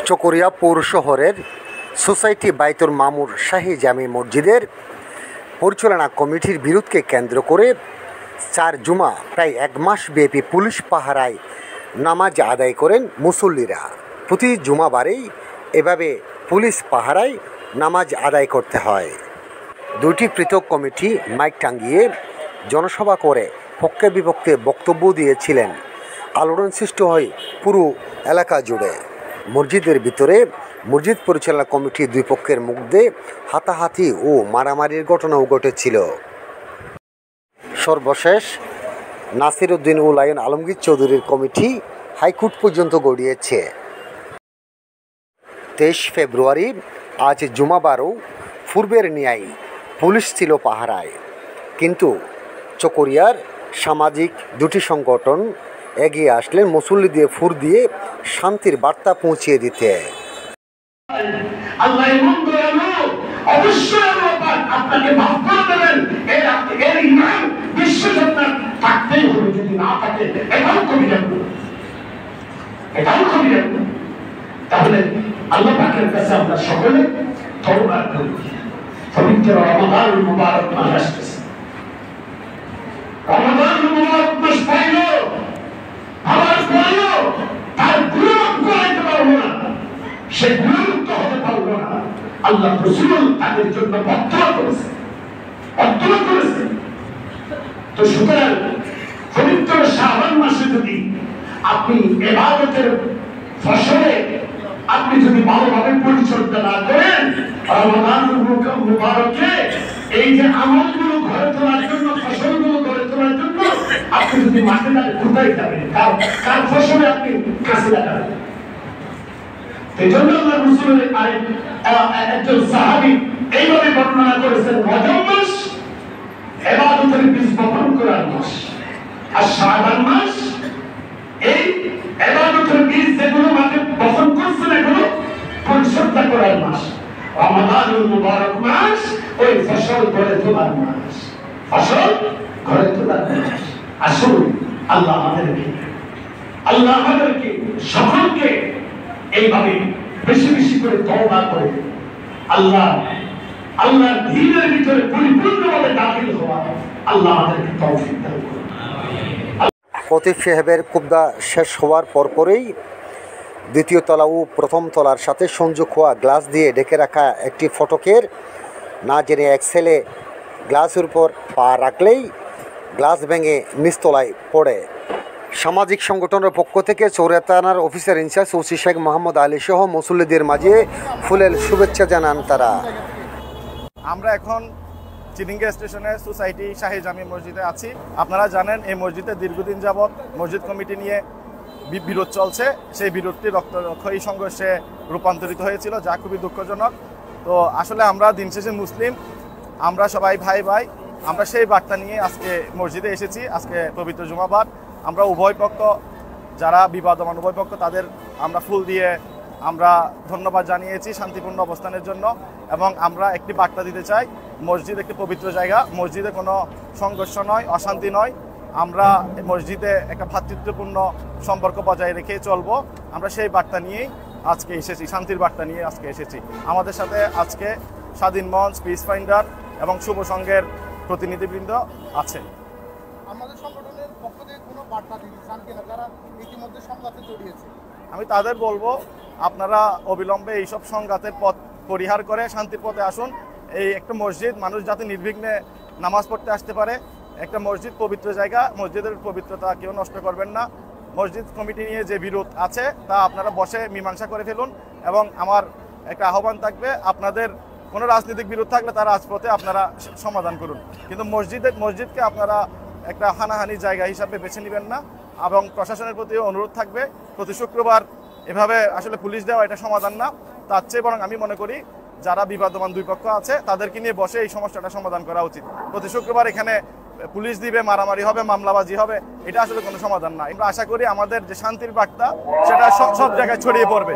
চকরিয়া পৌর শহরের সোসাইটি বাইতুল মামুর শাহী জামি মসজিদের পরিচালনা কমিটির বিরোধকে কেন্দ্র করে 4 জুমা প্রায় 1 মাস ব্যাপী পুলিশ পাহারায় নামাজ আদায় করেন মুসল্লিরা। প্রতি জুমাবারেই এভাবে পুলিশ পাহারায় নামাজ আদায় করতে হয়। 2টি পৃথক কমিটি মাইক টাঙ্গিয়ে জনসভা করে পক্ষে বিপক্ষে বক্তব্য দিয়েছিলেন। আলোড়ন সৃষ্টি হয় পুরো এলাকা জুড়ে। মসজিদের ভিতরে মসজিদ পরিচালনা কমিটির 2 পক্ষের মধ্যে হাতাহাতি ও মারামারির ঘটনাও ঘটেছিল। সর্বশেষ নাসির উদ্দিন ও লায়ন আলমগীর চৌধুরীর কমিটি হাইকোর্ট পর্যন্ত গড়িয়েছে। 23 ফেব্রুয়ারি আজ জুমাবারও পূর্বের ন্যায় পুলিশ ছিল পাহারায়, কিন্তু চকরিয়ার সামাজিক 2টি সংগঠন এগিয়ে আসলেন মুসল্লিদের ফুর দিয়ে শান্তির বার্তা পৌঁছিয়ে দিতে। আল্লাহ ইমান দয়ালু, অবশ্যই আল্লাহ আপনাকে মাফ করে দেবেন। এর ইমান বিশ্বজনীন থাকতেই হবে, যদি না থাকে এটাও কমে যাবে, তাহলে আল্লাহ পাকের কাছে আমরা সকলে তওবা করি। পবিত্র রমাদানুল মুবারক মাস আসছে। রমাদানুল মুবারক মাস পাইল, আমার পাইল, তার গুণামুক্ত হতে পারবো না, সে গুণামুক্ত হতে পারবো না। আল্লাহ রাসূল তাদের জন্য বদদুয়া করেছে। তো সুতরাং পবিত্র শাবান মাসে যদি আপনি ইবাদতের ফসলে আপনি যদি ভালোভাবে পরিচর্যা না করেন, রমাদানুল মুবারকে এই যে আমলগুলো ঘরে তোলার জন্য, ফসলগুলো ঘরে তোলার জন্য আপনি যদি মাঠে না কোথায় যাবেন, কার ফসলে আপনি কাছে লাগাবেন। এই জন্য আল্লাহ রাসূলের একজন সাহাবী এইভাবে বর্ণনা করেছেন, রজব মাস ইবাদতের বীজ বপন করার মাস, আর শাবান মাস এই ইবাদতের বীজ যেগুলো মাঠে বপন করছেন এগুলো পরিচর্যা করার মাস। রমাদানুল মুবারক মাস ওই ফসল ঘরে তোলার মাস, আসুন আল্লাহ আমাদেরকে সকলকে এইভাবে বেশি বেশি করে তওবা করে আল্লাহর দ্বীনের ভিতরে পরিপূর্ণভাবে দাখিল হওয়া আল্লাহ আমাদেরকে তৌফিক দান করুন। খতিব সাহেবের কুবদা শেষ হওয়ার পরপরই 2য় তলা ও 1ম তলার সাথে সংযোগ হওয়া গ্লাস দিয়ে ঢেকে রাখা একটি ফটকের না জেনে এক ছেলে গ্লাসের উপর পা রাখলেই গ্লাস ভেঙে নিচতলায় পড়ে। সামাজিক সংগঠনের পক্ষ থেকে চৌরিয়া থানার officer in charge OC Sheikh Mohammad Ali সহ মুসল্লিদের মাঝে ফুলেল শুভেচ্ছা জানান তারা। আমরা এখন চিনিঙ্গা স্টেশনে সোসাইটি শাহী জামি মসজিদে আছি। আপনারা জানেন এই মসজিদে দীর্ঘদিন যাবৎ মসজিদ কমিটি নিয়ে বিরোধ চলছে। সেই বিরোধটি রক্তক্ষয়ী সংঘর্ষে রূপান্তরিত হয়েছিল, যা খুবই দুঃখজনক। তো আসলে আমরা দিন শেষে মুসলিম, আমরা সবাই ভাই ভাই, আমরা সেই বার্তা নিয়ে আজকে মসজিদে এসেছি। আজকে পবিত্র জুমাবার, আমরা উভয় পক্ষ যারা বিবাদমান উভয় পক্ষ তাদের আমরা ফুল দিয়ে আমরা ধন্যবাদ জানিয়েছি শান্তিপূর্ণ অবস্থানের জন্য। এবং আমরা একটি বার্তা দিতে চাই, মসজিদ একটি পবিত্র জায়গা, মসজিদে কোনো সংঘর্ষ নয়, অশান্তি নয়। আমরা মসজিদে একটা ভ্রাতৃত্বপূর্ণ সম্পর্ক বজায় রেখে চলবো। আমরা সেই বার্তা নিয়েই আজকে এসেছি, শান্তির বার্তা নিয়ে আজকে এসেছি। আমাদের সাথে আজকে স্বাধীন মঞ্চ, পিস ফাইন্ডার এবং শুভ সংঘের প্রতিনিধিবৃন্দ আছে। আমাদের সংগঠনের পক্ষ থেকে কোনো বার্তা দিতে চান কিনা যারা ইতিমধ্যে সংঘাতে জড়িয়েছে? আমি তাদের বলবো, আপনারা অবিলম্বে এইসব সংঘাতের পথ পরিহার করে শান্তির পথে আসুন। এই একটা মসজিদ, মানুষ যাতে নির্বিঘ্নে নামাজ পড়তে আসতে পারে। একটা মসজিদ পবিত্র জায়গা, মসজিদের পবিত্রতা কেউ নষ্ট করবেন না। মসজিদ কমিটি নিয়ে যে বিরোধ আছে তা আপনারা বসে মীমাংসা করে ফেলুন। এবং আমার একটা আহ্বান থাকবে, আপনাদের কোনো রাজনৈতিক বিরোধ থাকলে তার রাজপথে আপনারা সমাধান করুন, কিন্তু মসজিদকে আপনারা একটা হানাহানি জায়গা হিসাবে বেছে নেবেন না। এবং প্রশাসনের প্রতি অনুরোধ থাকবে, প্রতি শুক্রবার এভাবে আসলে পুলিশ দেওয়া এটা সমাধান না। তার চেয়ে বরং আমি মনে করি যারা বিবাদমান 2 পক্ষ আছে তাদেরকে নিয়ে বসে এই সমস্যাটা সমাধান করা উচিত। প্রতি শুক্রবার এখানে পুলিশ দিবে, মারামারি হবে, মামলাবাজি হবে, এটা আসলে কোনো সমাধান না। আমরা আশা করি আমাদের যে শান্তির বার্তা সেটা সব জায়গায় ছড়িয়ে পড়বে।